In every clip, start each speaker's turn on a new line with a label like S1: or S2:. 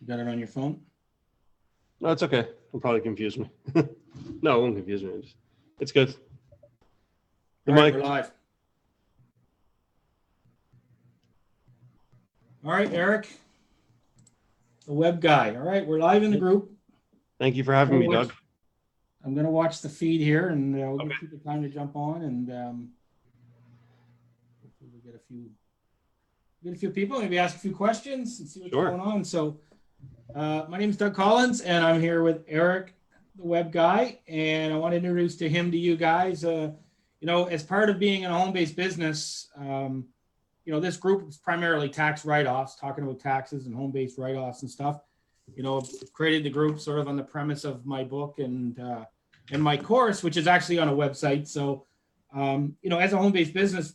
S1: You got it on your phone?
S2: No, it's okay. It'll probably confuse me. No, it won't confuse me. It's good. The
S1: All right,
S2: mic.
S1: we're live. All right, Eric, the web guy. All right, we're live in the group.
S2: Thank you for having me, Doug.
S1: I'm going to watch the feed here, and we'll
S2: Okay.
S1: give people time to jump on, and hopefully we'll get a few people, maybe ask a few questions and see what's
S2: Sure.
S1: going on. So my name is Doug Collins, and I'm here with Eric, the web guy, and I want to introduce him to you guys. As part of being in a home-based business, this group is primarily tax write-offs, talking about taxes and home-based write-offs and stuff. Created the group sort of on the premise of my book and my course, which is actually on a website. So, as a home-based business,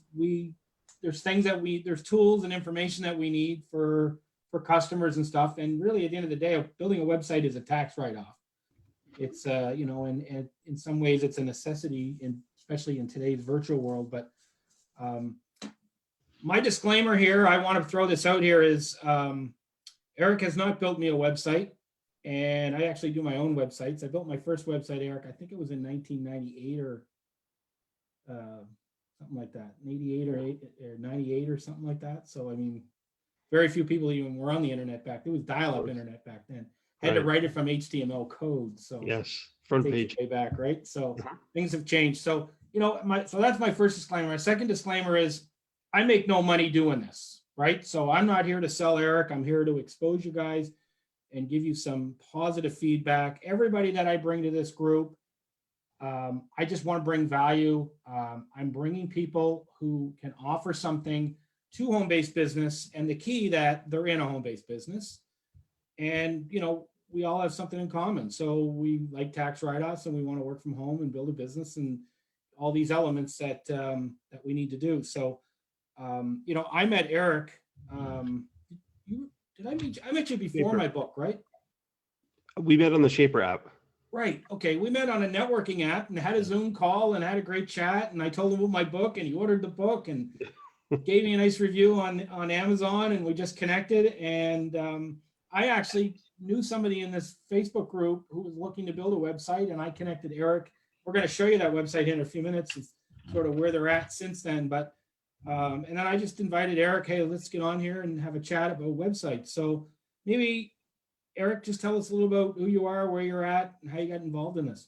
S1: there's tools and information that we need for customers and stuff. And really, at the end of the day, building a website is a tax write-off. It's and in some ways it's a necessity, especially in today's virtual world. But my disclaimer here, I want to throw this out here, is Eric has not built me a website, and I actually do my own websites. I built my first website, Eric, I think it was in 1998 or something like that, 88 or 98 or something like that. So, I mean, very few people even were on the internet back. It was dial-up internet back then. Had to write it from HTML code. So
S2: yes, front page
S1: way back, right? So things have changed. So, so that's my first disclaimer. My second disclaimer is I make no money doing this, right? So I'm not here to sell Eric. I'm here to expose you guys and give you some positive feedback. Everybody that I bring to this group, I just want to bring value. I'm bringing people who can offer something to home-based business, and the key that they're in a home-based business. And, we all have something in common. So we like tax write-offs, and we want to work from home and build a business and all these elements that we need to do. So, I met Eric. I met you before my book, right?
S2: We met on the Shaper app.
S1: Right. Okay. We met on a networking app and had a Zoom call and had a great chat. And I told him about my book, and he ordered the book and gave me a nice review on Amazon, and we just connected. And I actually knew somebody in this Facebook group who was looking to build a website, and I connected Eric. We're going to show you that website in a few minutes, and sort of where they're at since then. But and then I just invited Eric, hey, let's get on here and have a chat about websites. So maybe Eric, just tell us a little about who you are, where you're at, and how you got involved in this.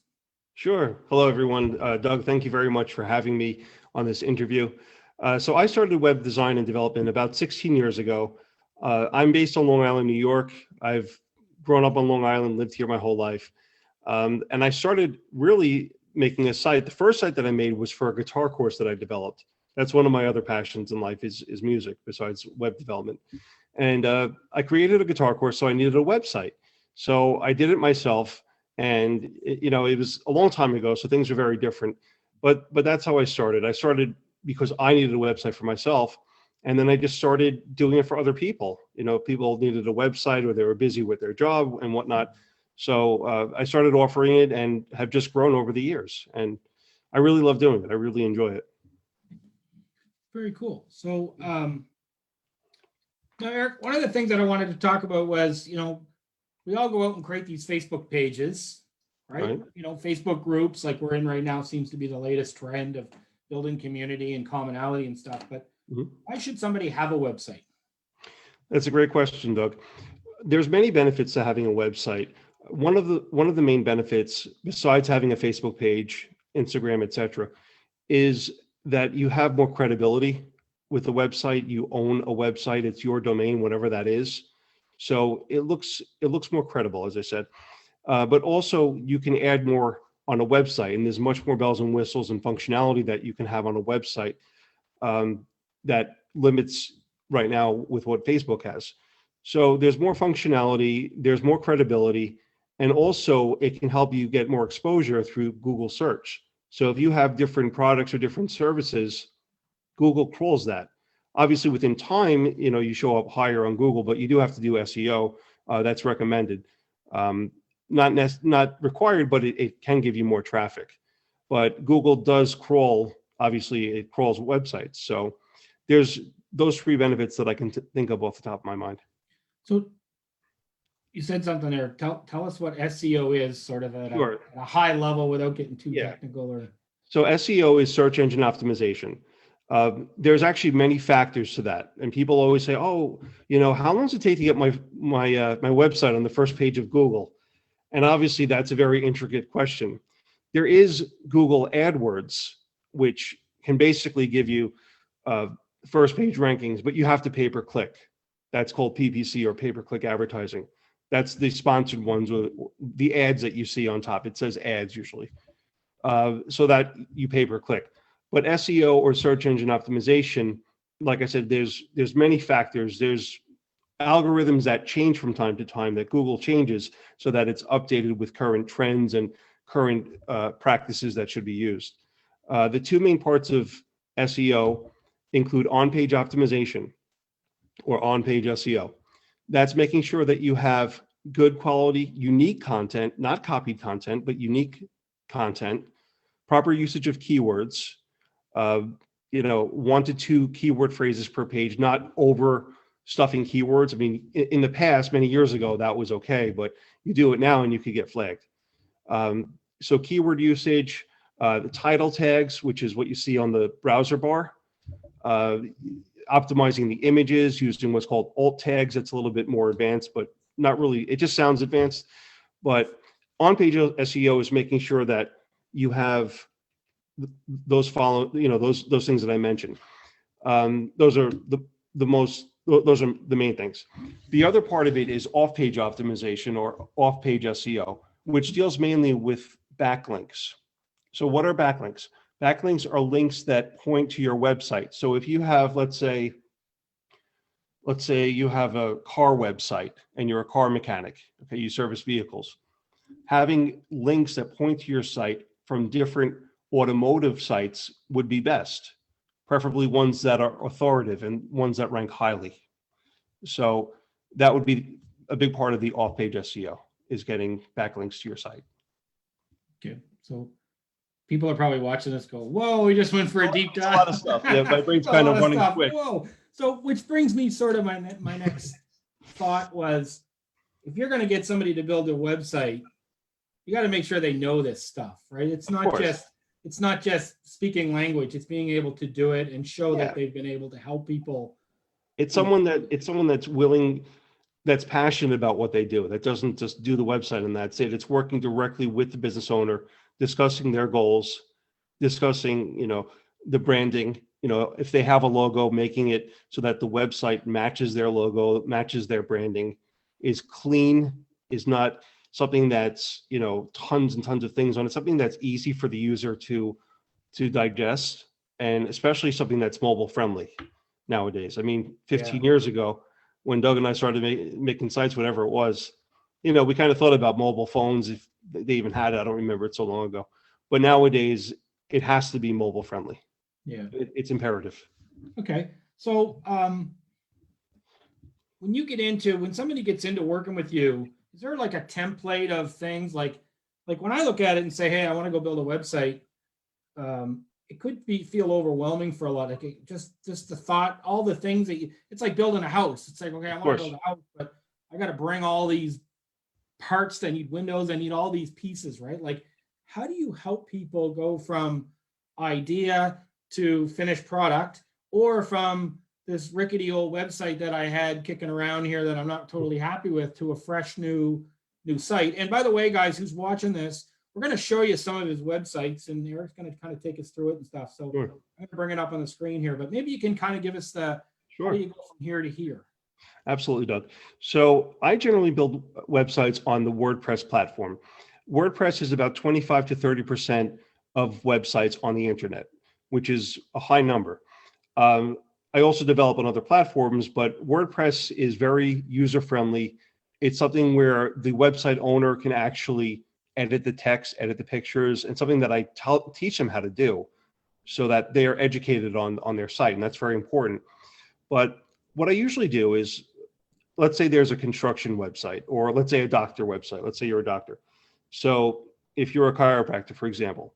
S2: Sure. Hello, everyone. Doug, thank you very much for having me on this interview. So I started web design and development about 16 years ago. I'm based on Long Island, New York. I've grown up on Long Island, lived here my whole life. And I started really making a site. The first site that I made was for a guitar course that I developed. That's one of my other passions in life is music besides web development. And I created a guitar course, so I needed a website. So I did it myself, and it was a long time ago, so things are very different. But that's how I started. I started because I needed a website for myself, and then I just started doing it for other people. People needed a website, or they were busy with their job and whatnot. So I started offering it, and have just grown over the years. And I really love doing it. I really enjoy it.
S1: Very cool. So, now, Eric, one of the things that I wanted to talk about was, we all go out and create these Facebook pages, right? Facebook groups like we're in right now seems to be the latest trend of building community and commonality and stuff. But why should somebody have a website?
S2: That's a great question, Doug. There's many benefits to having a website. One of the main benefits, besides having a Facebook page, Instagram, etc., is that you have more credibility with the website. You own a website; it's your domain, whatever that is. So it looks more credible, as I said. But also, you can add more on a website, and there's much more bells and whistles and functionality that you can have on a website that limits right now with what Facebook has. So there's more functionality, there's more credibility, and also it can help you get more exposure through Google search. So if you have different products or different services, Google crawls that. Obviously, within time, you show up higher on Google, but you do have to do SEO. That's recommended. Not required, but it can give you more traffic. But Google does crawl. Obviously, it crawls websites. So there's those three benefits that I can think of off the top of my mind.
S1: So You said something there. Tell us what SEO is, sort of at
S2: Sure.
S1: a high level without getting too
S2: Yeah.
S1: technical. Or
S2: So SEO is search engine optimization. There's actually many factors to that, and people always say, "Oh, how long does it take to get my website on the first page of Google?" And obviously, that's a very intricate question. There is Google AdWords, which can basically give you uh, first page rankings, but you have to pay per click. That's called PPC, or pay per click advertising. That's the sponsored ones with the ads that you see on top. It says ads usually, so that you pay per click. But SEO, or search engine optimization, like I said, there's many factors. There's algorithms that change from time to time, that Google changes so that it's updated with current trends and current practices that should be used. The two main parts of SEO include on-page optimization, or on-page SEO. That's making sure that you have good quality, unique content, not copied content, but unique content, proper usage of keywords, 1 to 2 keyword phrases per page, not overstuffing keywords. I mean, in the past, many years ago, that was okay, but you do it now and you could get flagged. So keyword usage, the title tags, which is what you see on the browser bar, optimizing the images using what's called alt tags. That's a little bit more advanced, but not really. It just sounds advanced. But on-page SEO is making sure that you have those those things that I mentioned. Those are those are the main things. The other part of it is off-page optimization, or off-page SEO, which deals mainly with backlinks. So what are backlinks? Backlinks are links that point to your website. So if you have, let's say you have a car website and you're a car mechanic, okay, you service vehicles, having links that point to your site from different automotive sites would be best, preferably ones that are authoritative and ones that rank highly. So that would be a big part of the off-page SEO, is getting backlinks to your site.
S1: okay, so people are probably watching this go, "Whoa, we just went for a deep dive."
S2: A lot of stuff. Yeah, my brain's kind of running quick.
S1: Whoa. So, which brings me sort of my next thought was, if you're going to get somebody to build a website, you got to make sure they know this stuff, right? It's not just speaking language. It's being able to do it and show that they've been able to help people. It's someone
S2: that's willing, that's passionate about what they do, that doesn't just do the website and that's it. It's working directly with the business owner, discussing their goals, discussing, the branding, if they have a logo, making it so that the website matches their logo, matches their branding, is clean, is not something that's, tons and tons of things on it, something that's easy for the user to digest, and especially something that's mobile friendly nowadays. I mean, 15 years ago, when Doug and I started making sites, whatever it was, we kind of thought about mobile phones, if they even had it. I don't remember, it so long ago. But nowadays, it has to be mobile friendly.
S1: Yeah.
S2: It's imperative.
S1: Okay. So when somebody gets into working with you, is there like a template of things like when I look at it and say, hey, I want to go build a website, it could feel overwhelming for a lot. Like just the thought, all the things it's like building a house. It's like, okay, I want to build a house, but I got to bring all these parts. I need windows. I need all these pieces, right? Like, how do you help people go from idea to finished product, or from this rickety old website that I had kicking around here that I'm not totally happy with, to a fresh new site? And by the way, guys, who's watching this, we're going to show you some of his websites, and Eric's going to kind of take us through it and stuff. So I'm going to bring it up on the screen here, but maybe you can kind of give us how do you go from here to here?
S2: Absolutely, Doug. So I generally build websites on the WordPress platform. WordPress is about 25 to 30% of websites on the internet, which is a high number. I also develop on other platforms, but WordPress is very user-friendly. It's something where the website owner can actually edit the text, edit the pictures, and something that I teach them how to do so that they are educated on their site, and that's very important. But what I usually do is, let's say there's a construction website, or let's say a doctor website. Let's say you're a doctor. So if you're a chiropractor, for example,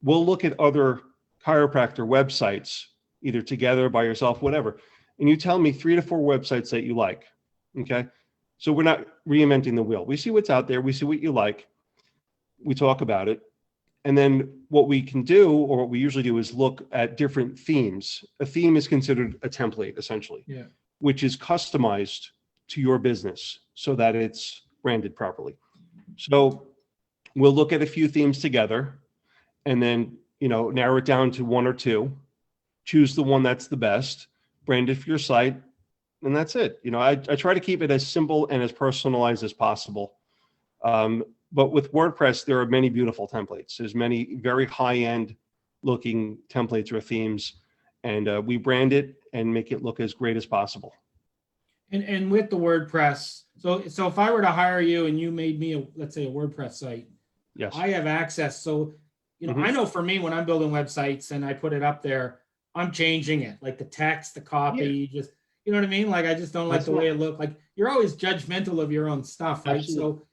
S2: we'll look at other chiropractor websites, either together, by yourself, whatever, and you tell me 3 to 4 websites that you like, okay? So we're not reinventing the wheel. We see what's out there. We see what you like. We talk about it. And then what we can do, or what we usually do, is look at different themes. A theme is considered a template, essentially,
S1: Yeah.
S2: which is customized to your business so that it's branded properly. So we'll look at a few themes together and then, narrow it down to one or two, choose the one that's the best, brand it for your site, and that's it. I try to keep it as simple and as personalized as possible. But with WordPress, there are many beautiful templates. There's many very high-end looking templates or themes, and we brand it and make it look as great as possible.
S1: And with the WordPress, so if I were to hire you and you made me let's say a WordPress site,
S2: Yes.
S1: I have access. So, I know for me, when I'm building websites and I put it up there, I'm changing it, like the text, the copy, just, you know what I mean? Like, I just don't like the way it looked. Like, you're always judgmental of your own stuff, right?
S2: Absolutely.
S1: So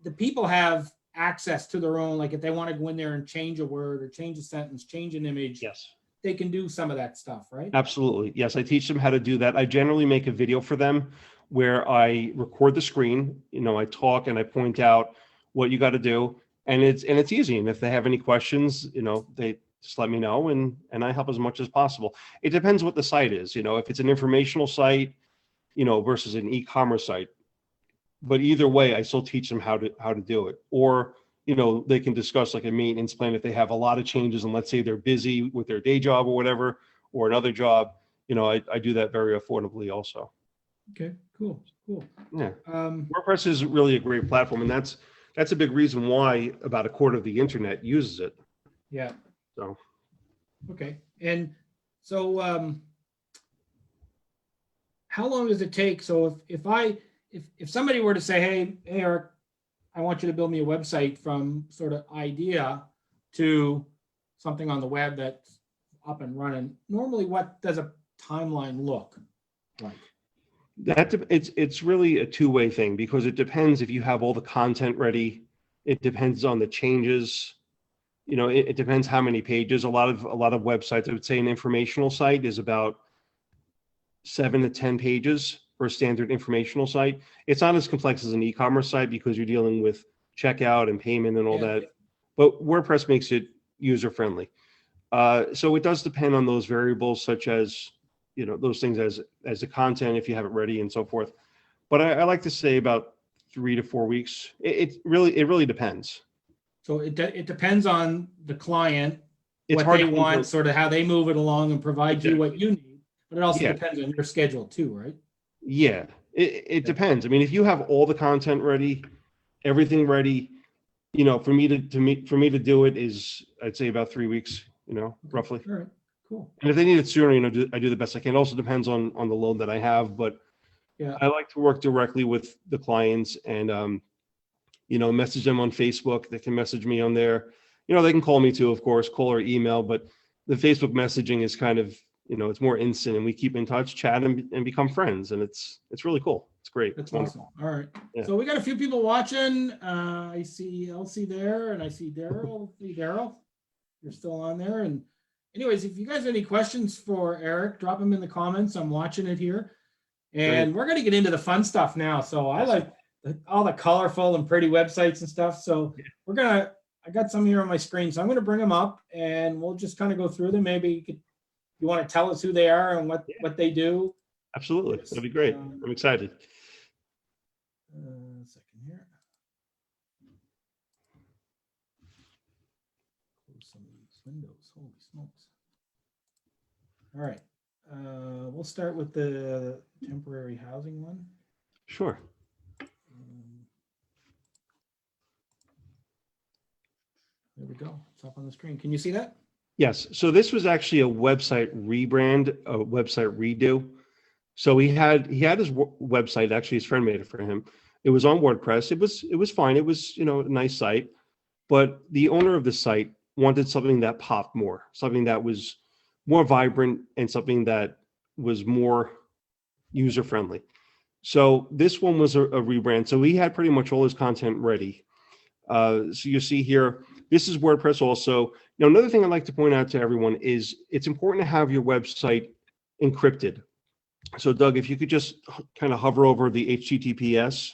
S1: the people have access to their own, like if they want to go in there and change a word or change a sentence, change an image,
S2: Yes.
S1: they can do some of that stuff, right?
S2: Absolutely. Yes, I teach them how to do that. I generally make a video for them where I record the screen, I talk and I point out what you got to do, and it's easy. And if they have any questions, they just let me know, and I help as much as possible. It depends what the site is. If it's an informational site, versus an e-commerce site. But either way, I still teach them how to do it. Or, they can discuss like a maintenance plan if they have a lot of changes, and let's say they're busy with their day job or whatever, or another job, I do that very affordably also.
S1: Okay, cool.
S2: Yeah. WordPress is really a great platform, and that's a big reason why about a quarter of the internet uses it.
S1: Yeah.
S2: So.
S1: Okay. And so, how long does it take? So if somebody were to say, hey, Eric, I want you to build me a website from sort of idea to something on the web that's up and running, normally what does a timeline look like?
S2: It's really a two-way thing, because it depends if you have all the content ready. It depends on the changes. It depends how many pages. A lot of websites, I would say an informational site is about 7 to 10 pages for a standard informational site. It's not as complex as an e-commerce site because you're dealing with checkout and payment and all that. But WordPress makes it user-friendly. So it does depend on those variables, such as, those things as the content, if you have it ready and so forth. But I like to say about 3 to 4 weeks. It really depends.
S1: So it depends on the client,
S2: It's
S1: what they want, sort of how they move it along and provide you what you need. But it also
S2: Yeah.
S1: depends on your schedule too, right?
S2: Yeah, it depends. I mean, if you have all the content ready, everything ready, for me to do it is, I'd say about 3 weeks, roughly.
S1: All right, cool.
S2: And if they need it sooner, I do the best I can. It also depends on the load that I have, but
S1: Yeah.
S2: I like to work directly with the clients and, message them on Facebook. They can message me on there. They can call me too, of course, call or email, but the Facebook messaging is kind of, it's more instant, and we keep in touch, chat, and become friends. And it's really cool. It's great.
S1: That's awesome. All right.
S2: Yeah.
S1: So we got a few people watching. I see Elsie there, and I see Daryl. Daryl, you're still on there. And anyways, if you guys have any questions for Eric, drop them in the comments. I'm watching it here. And We're going to get into the fun stuff now. So I like all the colorful and pretty websites and stuff. So I got some here on my screen. So I'm going to bring them up, and we'll just kind of go through them. Maybe you want to tell us who they are and what they do.
S2: Absolutely. That'd be great. I'm excited.
S1: A second here. Close some of these windows. Holy smokes. All right. We'll start with the temporary housing one.
S2: Sure.
S1: There we go. It's up on the screen. Can you see that?
S2: Yes. So this was actually a website rebrand, a website redo. So he had his website. Actually, his friend made it for him. It was on WordPress. It was fine. It was, a nice site, but the owner of the site wanted something that popped more, something that was more vibrant, and something that was more user friendly. So this one was a rebrand. So he had pretty much all his content ready. So you see here, this is WordPress also. Now, another thing I'd like to point out to everyone is it's important to have your website encrypted. So Doug, if you could just kind of hover over the HTTPS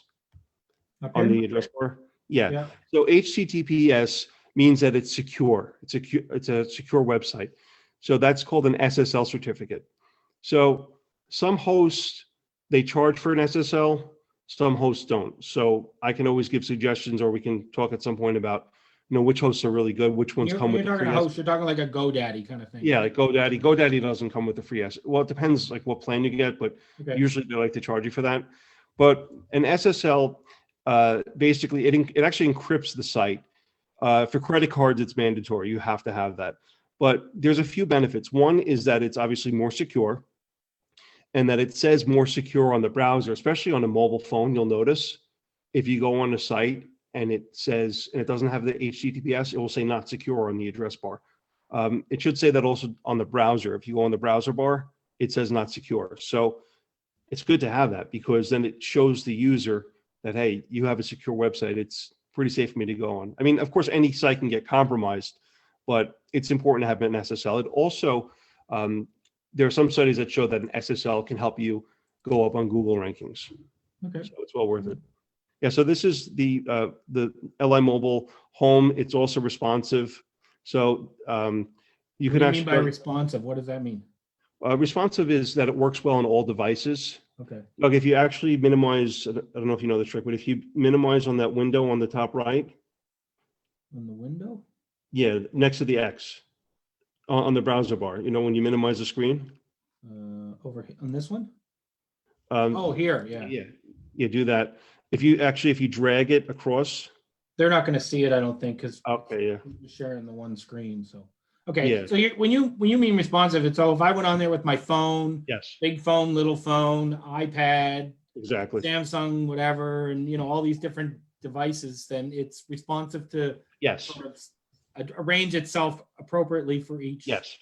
S1: Up
S2: on
S1: in?
S2: the address bar. Yeah.
S1: Yeah.
S2: So HTTPS means that it's secure. It's a secure website. So that's called an SSL certificate. So some hosts, they charge for an SSL, some hosts don't. So I can always give suggestions, or we can talk at some point about, which hosts are really good, which ones
S1: You're,
S2: come
S1: when
S2: with
S1: you're
S2: the
S1: talking
S2: free
S1: a host, you're talking like a GoDaddy kind of thing.
S2: Yeah,
S1: right?
S2: like GoDaddy. GoDaddy doesn't come with the free S. Well, it depends like what plan you get, but
S1: Okay.
S2: usually they like to charge you for that. But an SSL, basically, it actually encrypts the site. For credit cards, it's mandatory. You have to have that. But there's a few benefits. One is that it's obviously more secure, and that it says more secure on the browser, especially on a mobile phone. You'll notice if you go on a site and it says, and it doesn't have the HTTPS, it will say not secure on the address bar. It should say that also on the browser. If you go on the browser bar, it says not secure. So it's good to have that, because then it shows the user that, hey, you have a secure website. It's pretty safe for me to go on. I mean, of course, any site can get compromised, but it's important to have an SSL. It also, there are some studies that show that an SSL can help you go up on Google rankings.
S1: Okay.
S2: So it's well worth it. Yeah, so this is the LI Mobile Home. It's also responsive. So you
S1: What
S2: can
S1: do you mean
S2: actually
S1: by responsive? What does that mean?
S2: responsive is that it works well on all devices.
S1: Okay.
S2: Like if you actually minimize, I don't know if you know the trick, but if you minimize on that window on the top right,
S1: On the window?
S2: yeah, next to the X on the browser bar, when you minimize the screen.
S1: Over on this one?
S2: Um,
S1: Oh, here. Yeah.
S2: yeah, do that. If you drag it across.
S1: They're not going to see it, I don't think, because
S2: Okay, yeah.
S1: we're sharing the one screen. So, okay.
S2: Yeah.
S1: So when you mean responsive, it's if I went on there with my phone,
S2: Yes,
S1: big phone, little phone, iPad,
S2: exactly.
S1: Samsung, whatever, and all these different devices, then it's responsive to
S2: Yes,
S1: sort of arrange itself appropriately for each.
S2: yes,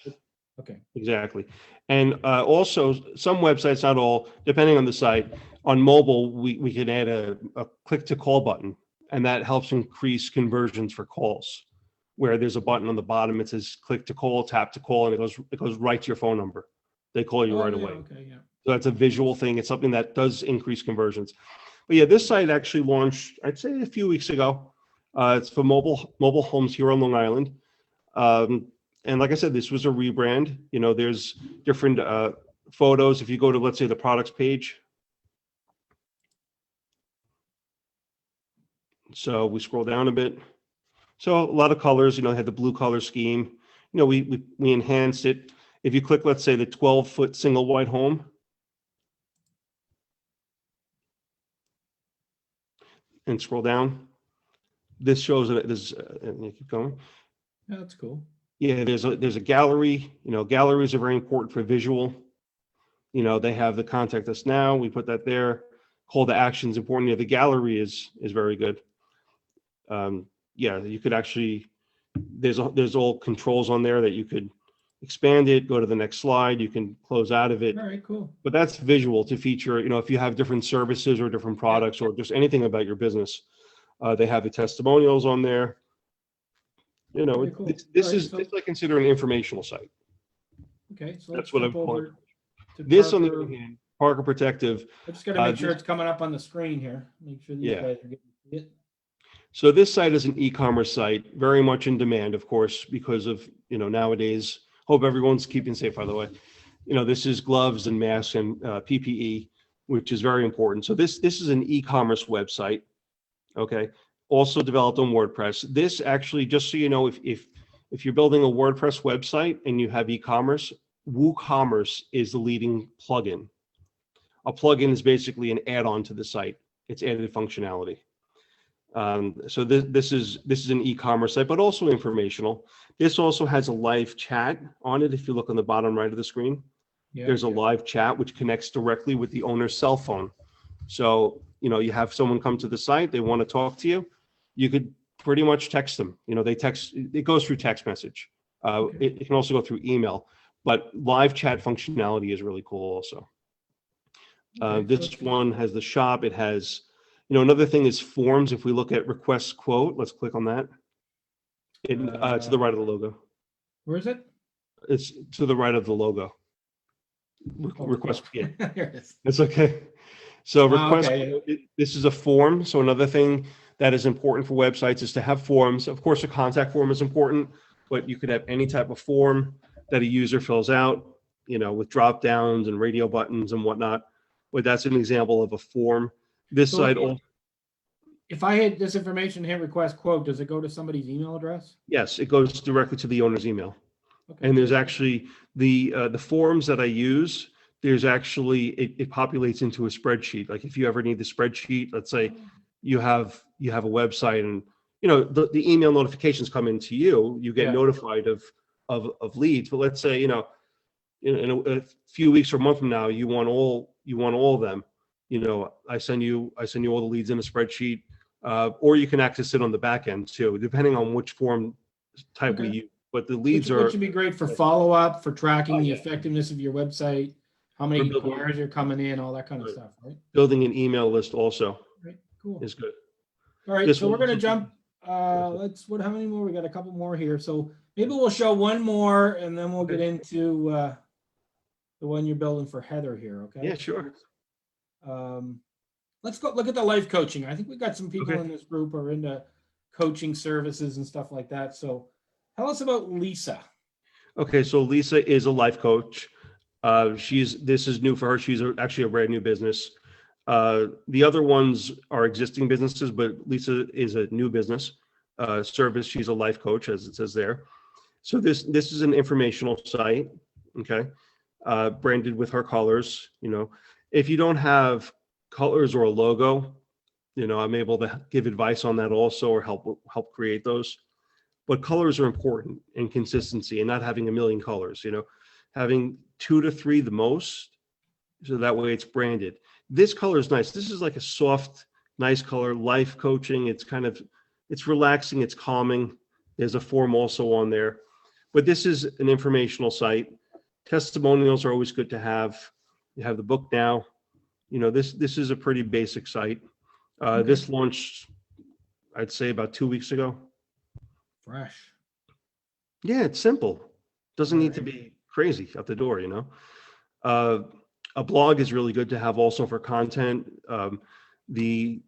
S1: Okay.
S2: exactly. And also some websites, not all, depending on the site, on mobile, we can add a click to call button, and that helps increase conversions for calls, where there's a button on the bottom, it says click to call, tap to call, and it goes right to your phone number. They call you right
S1: yeah,
S2: away.
S1: Okay. Yeah.
S2: So that's a visual thing. It's something that does increase conversions. But yeah, this site actually launched, I'd say, a few weeks ago. It's for mobile homes here on Long Island. And like I said, this was a rebrand. There's different photos. If you go to, let's say, the products page. So we scroll down a bit. So a lot of colors, had the blue color scheme. We enhanced it. If you click, let's say, the 12-foot single wide home, and scroll down, this shows that there's, you keep going.
S1: Yeah, that's cool.
S2: Yeah, there's a gallery. Galleries are very important for visual. They have the contact us now. We put that there. Call to action is important. The gallery is very good. Yeah, you could actually, there's all controls on there that you could expand it, go to the next slide. You can close out of it.
S1: All right, cool.
S2: But that's visual to feature, if you have different services or different products or just anything about your business. They have the testimonials on there.
S1: Very cool.
S2: This
S1: All right,
S2: is
S1: so-
S2: this I consider an informational site.
S1: Okay, so
S2: That's
S1: let's
S2: what
S1: jump
S2: I'm calling
S1: over to
S2: This, on the
S1: Parker.
S2: other hand, Parker Protective.
S1: I just got to make sure
S2: this-
S1: it's coming up on the screen here. Make sure these
S2: Yeah.
S1: guys are getting to see it.
S2: So this site is an e-commerce site, very much in demand, of course, because of, nowadays. Hope everyone's keeping safe, by the way. This is gloves and masks and PPE, which is very important. So this is an e-commerce website. Okay. Also developed on WordPress. This actually, just so you know, if you're building a WordPress website and you have e-commerce, WooCommerce is the leading plugin. A plugin is basically an add-on to the site. It's added functionality. So this is an e-commerce site, but also informational. This also has a live chat on it. If you look on the bottom right of the screen,
S1: Yeah.
S2: there's a live chat which connects directly with the owner's cell phone. So, you have someone come to the site, they want to talk to you, you could pretty much text them. They text, it goes through text message.
S1: Okay.
S2: It can also go through email, but live chat functionality is really cool also.
S1: Okay, so
S2: This
S1: let's-
S2: one has the shop. It has, another thing is forms. If we look at request quote, let's click on that. To the right of the logo.
S1: Where is it?
S2: It's to the right of the logo. request. Yeah,
S1: There it is.
S2: it's okay. So request,
S1: Okay.
S2: this is a form. So another thing that is important for websites is to have forms. Of course, a contact form is important, but you could have any type of form that a user fills out, with drop downs and radio buttons and whatnot. But that's an example of a form. This
S1: So
S2: site also,
S1: if I hit this information, hit request quote, does it go to somebody's email address?
S2: yes, it goes directly to the owner's email.
S1: Okay.
S2: And there's actually the forms that I use. There's actually it populates into a spreadsheet. Like if you ever need the spreadsheet, let's say you have a website and the email notifications come into you, you get
S1: Yeah.
S2: notified of leads. But let's say in a few weeks or a month from now, you want all of them. I send you all the leads in a spreadsheet, or you can access it on the back end too, depending on which form type we
S1: Okay.
S2: use. But the leads
S1: Which
S2: are
S1: would be great for follow-up, for tracking
S2: Oh,
S1: the
S2: yeah.
S1: effectiveness of your website, how many
S2: building-
S1: inquiries are coming in, all that kind of
S2: Right.
S1: stuff, right?
S2: building an email list also
S1: Right, cool.
S2: is good.
S1: All right,
S2: This
S1: so we're
S2: one
S1: gonna
S2: also-
S1: jump, how many more? We got a couple more here. So maybe we'll show one more and then we'll get into the one you're building for Heather here, okay?
S2: Yeah, sure.
S1: Let's go look at the life coaching. I think we've got some people
S2: Okay.
S1: in this group who are into coaching services and stuff like that. So tell us about Lisa.
S2: Okay, so Lisa is a life coach. This is new for her. She's actually a brand new business. The other ones are existing businesses, but Lisa is a new business service. She's a life coach, as it says there. So this is an informational site, okay, branded with her colors. If you don't have colors or a logo, I'm able to give advice on that also, or help create those. But colors are important, and consistency, and not having a million colors. Having 2 to 3 the most, so that way it's branded. This color is nice. This is like a soft, nice color. Life coaching. It's relaxing. It's calming. There's a form also on there, but this is an informational site. Testimonials are always good to have. You have the book now. This is a pretty basic site. This launched, I'd say, about 2 weeks ago.
S1: Fresh.
S2: Yeah, it's simple. Doesn't need to
S1: Alright.
S2: be crazy at the door, A blog is really good to have also for content. The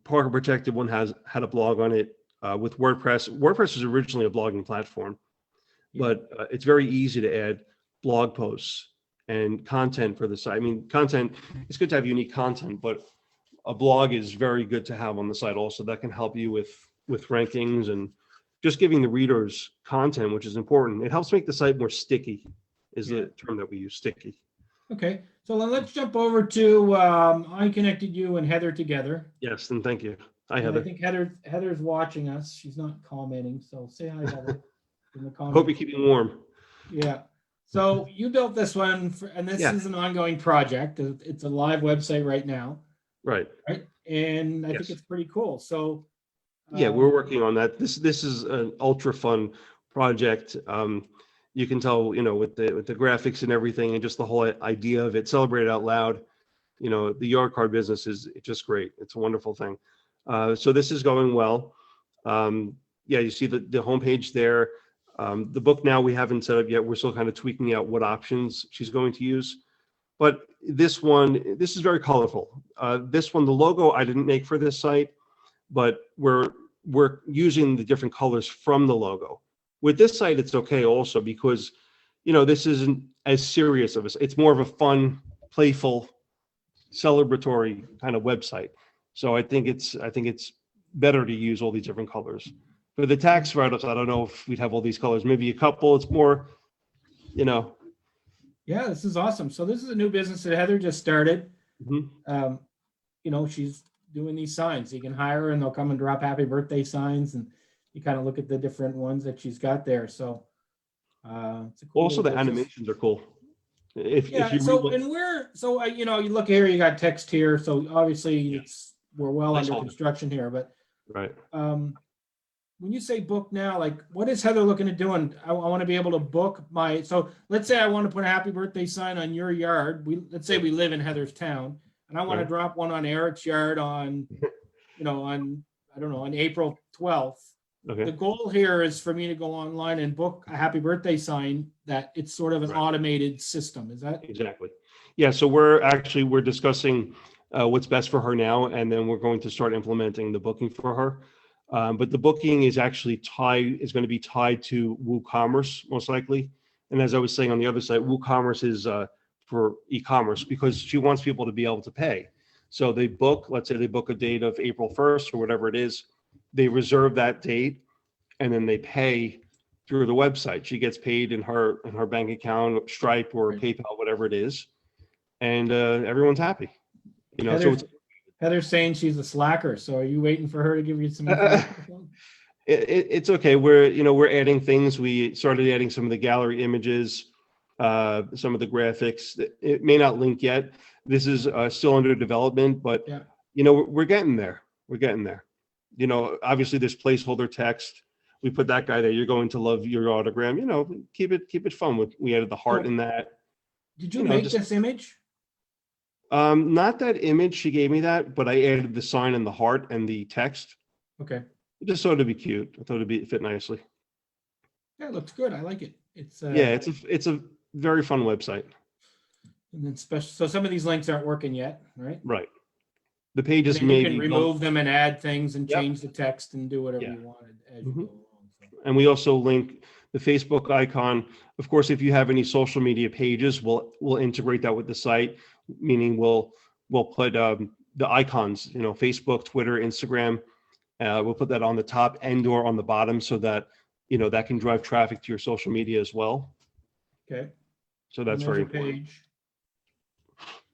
S2: Parker Protected one had a blog on it with WordPress. WordPress was originally a blogging platform, but it's very easy to add blog posts and content for the site. I mean, content, it's good to have unique content, but a blog is very good to have on the site also. That can help you with rankings and just giving the readers content, which is important. It helps make the site more sticky, is the term that we use, sticky.
S1: Okay, so then let's jump over to I connected you and Heather together.
S2: Yes, and thank you. Hi,
S1: And I
S2: Heather.
S1: think Heather's watching us. She's not commenting, so say hi, Heather, in the comments.
S2: Hope you're keeping warm.
S1: Yeah. So you built this one, and this
S2: Yeah.
S1: is an ongoing project. It's a live website right now,
S2: Right.
S1: right? And I think
S2: Yes.
S1: it's pretty cool. So
S2: Yeah, we're working on that. This is an ultra fun project. You can tell, with the graphics and everything, and just the whole idea of it, celebrate it out loud. The yard card business is just great. It's a wonderful thing. So this is going well. Yeah, you see the homepage there. The book now we haven't set up yet. We're still kind of tweaking out what options she's going to use. But this is very colorful. This one, the logo I didn't make for this site, but we're using the different colors from the logo. With this site, it's okay also because, this isn't as serious of it's more of a fun, playful, celebratory kind of website. So I think it's better to use all these different colors. For the tax write-ups, I don't know if we'd have all these colors, maybe a couple. It's more,
S1: yeah, this is awesome. So this is a new business that Heather just started.
S2: Mhm.
S1: She's doing these signs. You can hire her and they'll come and drop happy birthday signs, and you kind of look at the different ones that she's got there. So it's a cool
S2: Also the
S1: little business.
S2: animations are cool. If
S1: Yeah.
S2: you
S1: So
S2: read,
S1: and you look here, you got text here. So obviously we're well under
S2: Placeholder.
S1: construction here. But
S2: right.
S1: when you say book now, like what is Heather looking at doing? I want to be able to book so let's say I want to put a happy birthday sign on your yard. Let's say we live in Heather's town, and I want to
S2: Right.
S1: drop one on Eric's yard on, on April 12th. the
S2: Okay.
S1: goal here is for me to go online and book a happy birthday sign that it's sort of an
S2: Right.
S1: automated system. Is that?
S2: Exactly. Yeah. So we're discussing what's best for her now, and then we're going to start implementing the booking for her. But the booking is actually going to be tied to WooCommerce most likely. And as I was saying on the other side, WooCommerce is for e-commerce because she wants people to be able to pay. So they book, let's say they book a date of April 1st or whatever it is, they reserve that date and then they pay through the website. She gets paid in her bank account, Stripe or
S1: Right.
S2: PayPal, whatever it is, and everyone's happy. You know, so
S1: Heather's, Heather's saying she's a slacker. So are you waiting for her to give you some information?
S2: it's okay. We're adding things. We started adding some of the gallery images, some of the graphics. It may not link yet. This is still under development, but
S1: Yeah.
S2: we're getting there. We're getting there. Obviously there's placeholder text. We put that guy there. You're going to love your autogram. Keep it fun. We added the heart in that.
S1: Did you make
S2: just
S1: this image?
S2: not that image. She gave me that, but I added the sign and the heart and the text.
S1: Okay.
S2: I just thought it'd be cute. I thought it'd fit nicely.
S1: Yeah, it looks good. I like it. It's
S2: Yeah, it's a very fun website.
S1: and then special. So some of these links aren't working yet, right?
S2: Right. The pages
S1: And then you
S2: maybe
S1: can remove them and add things and
S2: Yep.
S1: change the text and do whatever
S2: Yeah.
S1: you wanted as you
S2: Mhm.
S1: go along. So,
S2: and we also link the Facebook icon. Of course, if you have any social media pages, we'll integrate that with the site, meaning we'll put the icons, Facebook, Twitter, Instagram. We'll put that on the top and or on the bottom so that that can drive traffic to your social media as well.
S1: okay.
S2: So that's
S1: And
S2: very
S1: there's your
S2: important.
S1: page.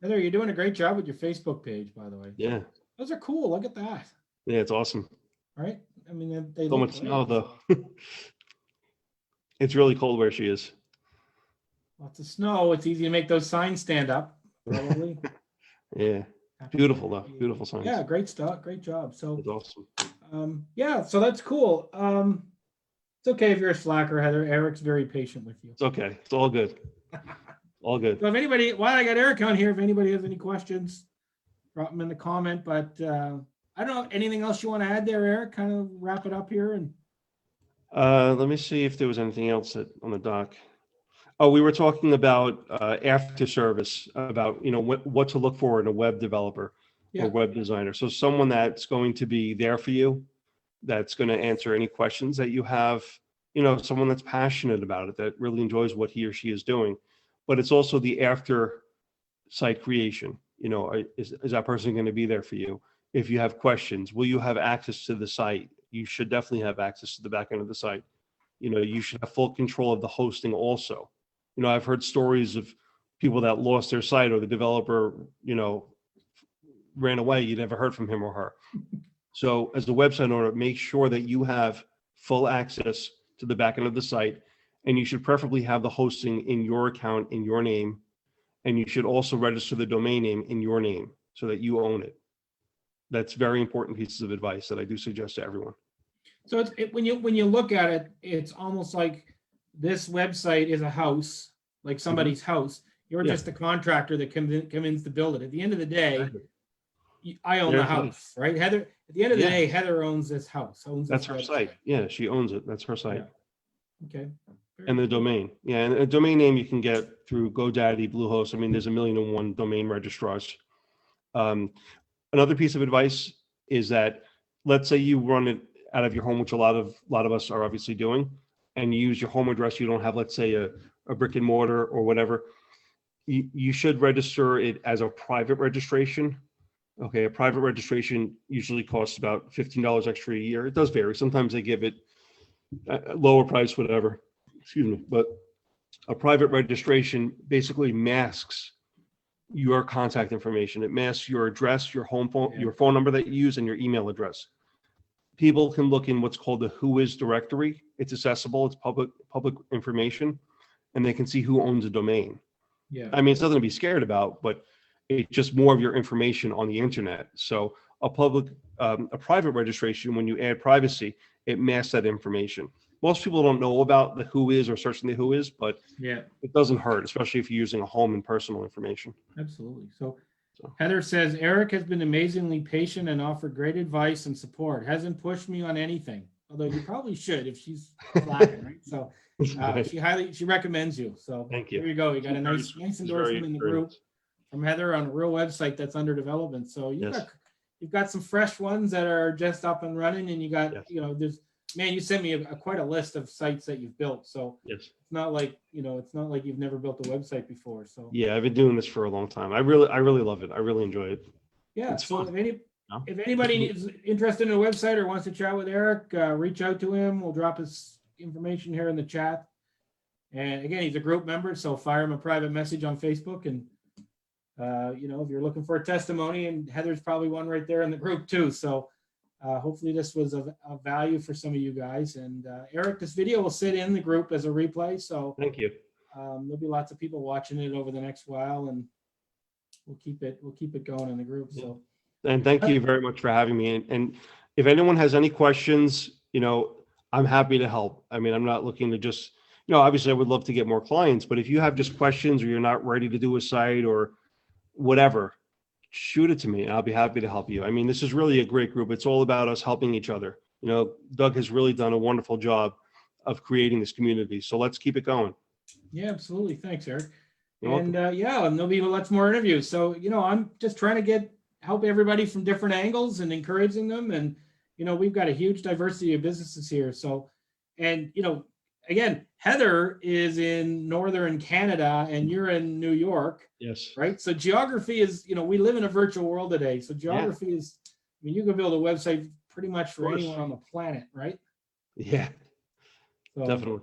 S1: Heather, you're doing a great job with your Facebook page, by the way.
S2: Yeah,
S1: Those are cool. Look at that.
S2: yeah, it's awesome.
S1: Right? I mean, they
S2: So
S1: look
S2: much snow
S1: great.
S2: though. It's really cold where she is.
S1: Lots of snow. It's easy to make those signs stand up. Probably.
S2: Yeah, beautiful though. Beautiful signs.
S1: Yeah, great stuff. Great job. So,
S2: It's awesome.
S1: yeah, so that's cool. It's okay if you're a slacker, Heather. Eric's very patient with you.
S2: It's okay. It's all good. All good.
S1: So if anybody, while I got Eric on here, if anybody has any questions, drop them in the comment. But I don't know, anything else you want to add there, Eric? Kind of wrap it up here. And
S2: Let me see if there was anything else on the doc. Oh, we were talking about after service, about what to look for in a web developer
S1: Yeah.
S2: or web designer. So someone that's going to be there for you, that's going to answer any questions that you have. Someone that's passionate about it, that really enjoys what he or she is doing. But it's also the after site creation. Is that person going to be there for you? If you have questions, will you have access to the site? You should definitely have access to the back end of the site. You should have full control of the hosting also. I've heard stories of people that lost their site or the developer, ran away. You never heard from him or her. So as the website owner, make sure that you have full access to the back end of the site, and you should preferably have the hosting in your account in your name. And you should also register the domain name in your name so that you own it. That's very important pieces of advice that I do suggest to everyone.
S1: so when you look at it, it's almost like this website is a house, like somebody's house. You're
S2: Yeah.
S1: just a contractor that comes in to build it. At the end of the day,
S2: Exactly.
S1: I own the
S2: There's money.
S1: house, right? Heather, at the end of the
S2: Yeah.
S1: day, Heather owns this house.
S2: That's her site. Yeah, she owns it. That's her site.
S1: Okay.
S2: And the domain. Yeah, and a domain name you can get through GoDaddy, Bluehost. I mean, there's 1,000,001 domain registrars. Another piece of advice is that, let's say you run it out of your home, which a lot of us are obviously doing, and you use your home address. You don't have, let's say, a brick and mortar or whatever. You should register it as a private registration. Okay, a private registration usually costs about $15 extra a year. It does vary. Sometimes they give it a lower price, whatever. Excuse me. But a private registration basically masks your contact information. It masks your address, your home phone,
S1: Yeah.
S2: your phone number that you use, and your email address. People can look in what's called the Whois directory. It's accessible. It's public information, and they can see who owns a domain.
S1: Yeah.
S2: I mean, it's nothing to be scared about, but it's just more of your information on the internet. So a private registration, when you add privacy, it masks that information. Most people don't know about the Whois or searching the Whois, but
S1: Yeah.
S2: it doesn't hurt, especially if you're using a home and personal information.
S1: Absolutely. So
S2: So.
S1: Heather says, Eric has been amazingly patient and offered great advice and support. Hasn't pushed me on anything. although you probably should if she's flagging, right? So
S2: Right.
S1: she recommends you. So
S2: Thank you.
S1: there you go. You got a nice
S2: She's
S1: endorsement in the
S2: very
S1: group
S2: nice.
S1: from Heather on a real website that's under development. So
S2: Yes.
S1: you've got some fresh ones that are just up and running, and you got
S2: Yes.
S1: there's man, you sent me quite a list of sites that you've built. So
S2: Yes.
S1: it's not like it's not like you've never built a website before. So
S2: Yeah, I've been doing this for a long time. I really love it. I really enjoy it.
S1: yeah.
S2: It's
S1: So
S2: fun.
S1: if anybody is interested in a website or wants to chat with Eric, reach out to him. We'll drop his information here in the chat. And again, he's a group member, so fire him a private message on Facebook. And if you're looking for a testimony, and Heather's probably one right there in the group too. So hopefully this was of value for some of you guys. And Eric, this video will sit in the group as a replay. So
S2: Thank you.
S1: there'll be lots of people watching it over the next while, and we'll keep it going in the group. So.
S2: And thank you very much for having me. And if anyone has any questions, I'm happy to help. I mean, I'm not looking to just, obviously I would love to get more clients, but if you have just questions or you're not ready to do a site or whatever, shoot it to me and I'll be happy to help you. I mean, this is really a great group. It's all about us helping each other. Doug has really done a wonderful job of creating this community. So let's keep it going.
S1: Yeah, absolutely. Thanks, Eric.
S2: You're
S1: And
S2: welcome.
S1: and there'll be lots more interviews. So, I'm just trying to help everybody from different angles and encouraging them. And, we've got a huge diversity of businesses here. So, and, again, Heather is in Northern Canada and you're in New York,
S2: Yes.
S1: right? So geography is, we live in a virtual world today. So geography is, you can build a website pretty much for anyone on the planet, right?
S2: Yeah,
S1: So
S2: definitely.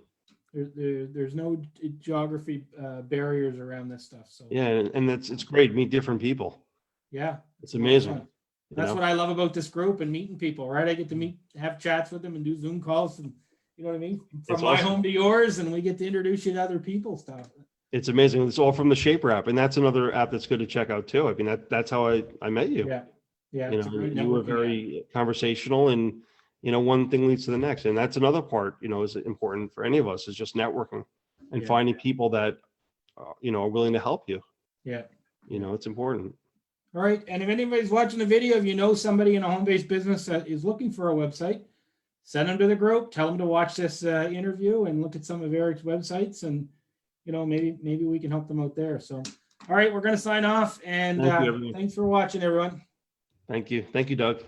S1: there's no geography barriers around this stuff. So
S2: Yeah. And it's great. Meet different people.
S1: yeah,
S2: It's amazing.
S1: fun. That's what I love about this group and meeting people, right? I get to have chats with them and do Zoom calls, and you know what I mean? From
S2: It's
S1: my
S2: awesome.
S1: home to yours, and we get to introduce you to other people stuff.
S2: It's amazing. It's all from the Shaper app. And that's another app that's good to check out too. I mean, that's how I met you.
S1: Yeah. Yeah.
S2: You
S1: it's a
S2: know,
S1: great
S2: you were
S1: networking app.
S2: very conversational and, one thing leads to the next. And that's another part, is important for any of us is just networking and
S1: Yeah.
S2: finding people that, are willing to help you.
S1: Yeah.
S2: It's important.
S1: All right. And if anybody's watching the video, if you know somebody in a home-based business that is looking for a website, send them to the group, tell them to watch this interview and look at some of Eric's websites, and maybe we can help them out there. So, all right, we're going to sign off, and
S2: Thank you, everyone.
S1: thanks for watching, everyone.
S2: Thank you. Thank you, Doug.